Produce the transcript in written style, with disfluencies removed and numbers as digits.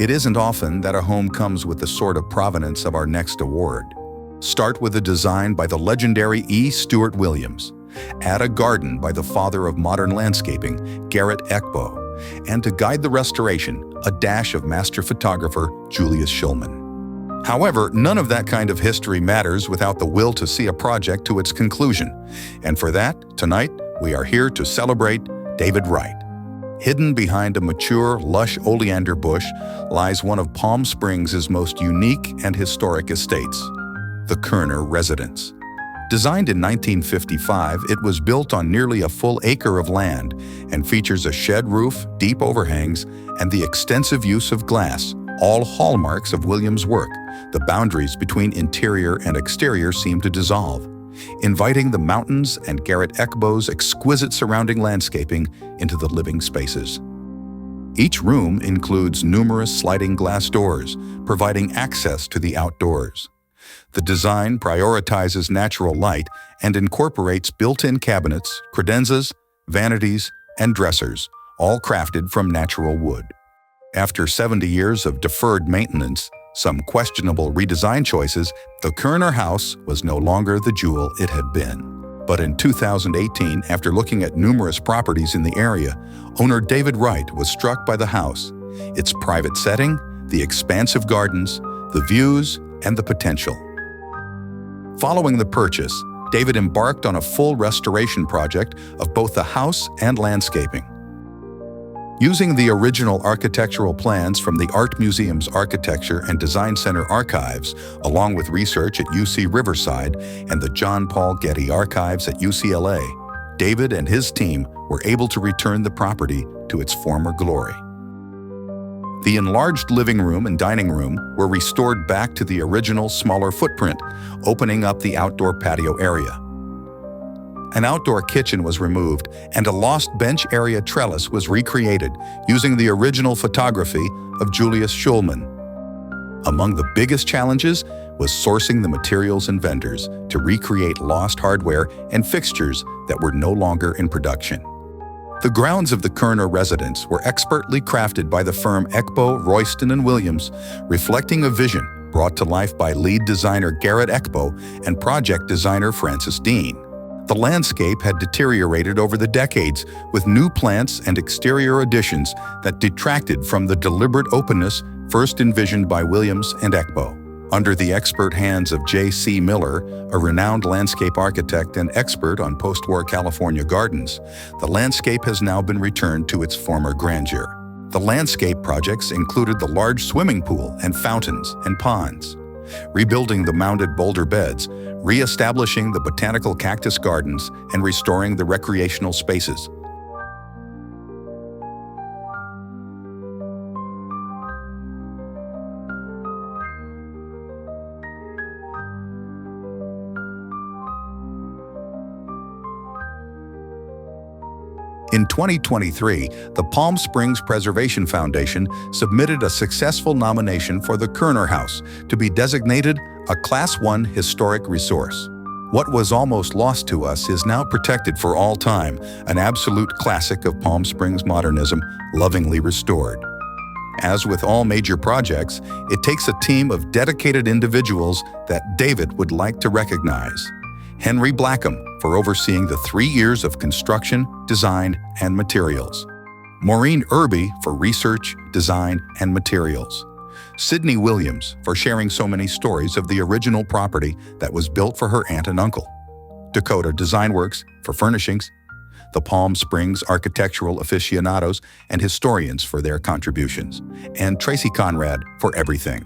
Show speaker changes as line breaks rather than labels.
It isn't often that a home comes with the sort of provenance of our next award. Start with a design by the legendary Stewart Williams. Add a garden by the father of modern landscaping, Garrett Ekbo. And to guide the restoration, a dash of master photographer Julius Shulman. However, none of that kind of history matters without the will to see a project to its conclusion. And for that, tonight, we are here to celebrate David Wright. Hidden behind a mature, lush oleander bush lies one of Palm Springs' most unique and historic estates, the Koerner Residence. Designed in 1955, it was built on nearly a full acre of land and features a shed roof, deep overhangs, and the extensive use of glass, all hallmarks of Williams' work. The boundaries between interior and exterior seem to dissolve, inviting the mountains and Garrett Ekbo's exquisite surrounding landscaping into the living spaces. Each room includes numerous sliding glass doors, providing access to the outdoors. The design prioritizes natural light and incorporates built-in cabinets, credenzas, vanities, and dressers, all crafted from natural wood. After 70 years of deferred maintenance, some questionable redesign choices, the Koerner house was no longer the jewel it had been. But in 2018, after looking at numerous properties in the area, owner David Wright was struck by the house, its private setting, the expansive gardens, the views, and the potential. Following the purchase, David embarked on a full restoration project of both the house and landscaping. Using the original architectural plans from the Art Museum's Architecture and Design Center archives, along with research at UC Riverside and the John Paul Getty Archives at UCLA, David and his team were able to return the property to its former glory. The enlarged living room and dining room were restored back to the original smaller footprint, opening up the outdoor patio area. An outdoor kitchen was removed, and a lost bench area trellis was recreated using the original photography of Julius Shulman. Among the biggest challenges was sourcing the materials and vendors to recreate lost hardware and fixtures that were no longer in production. The grounds of the Koerner Residence were expertly crafted by the firm Ekbo, Royston & Williams, reflecting a vision brought to life by lead designer Garrett Ekbo and project designer Francis Dean. The landscape had deteriorated over the decades, with new plants and exterior additions that detracted from the deliberate openness first envisioned by Williams and Ekbo. Under the expert hands of J.C. Miller, a renowned landscape architect and expert on post-war California gardens, the landscape has now been returned to its former grandeur. The landscape projects included the large swimming pool and fountains and ponds, rebuilding the mounded boulder beds, re-establishing the botanical cactus gardens, and restoring the recreational spaces. In 2023, the Palm Springs Preservation Foundation submitted a successful nomination for the Koerner House to be designated a Class 1 historic resource. What was almost lost to us is now protected for all time, an absolute classic of Palm Springs modernism, lovingly restored. As with all major projects, it takes a team of dedicated individuals that David would like to recognize. Henry Blackham for overseeing the 3 years of construction, design, and materials. Maureen Irby for research, design, and materials. Sydney Williams for sharing so many stories of the original property that was built for her aunt and uncle. Dakota Design Works for furnishings. The Palm Springs architectural aficionados and historians for their contributions. And Tracy Conrad for everything.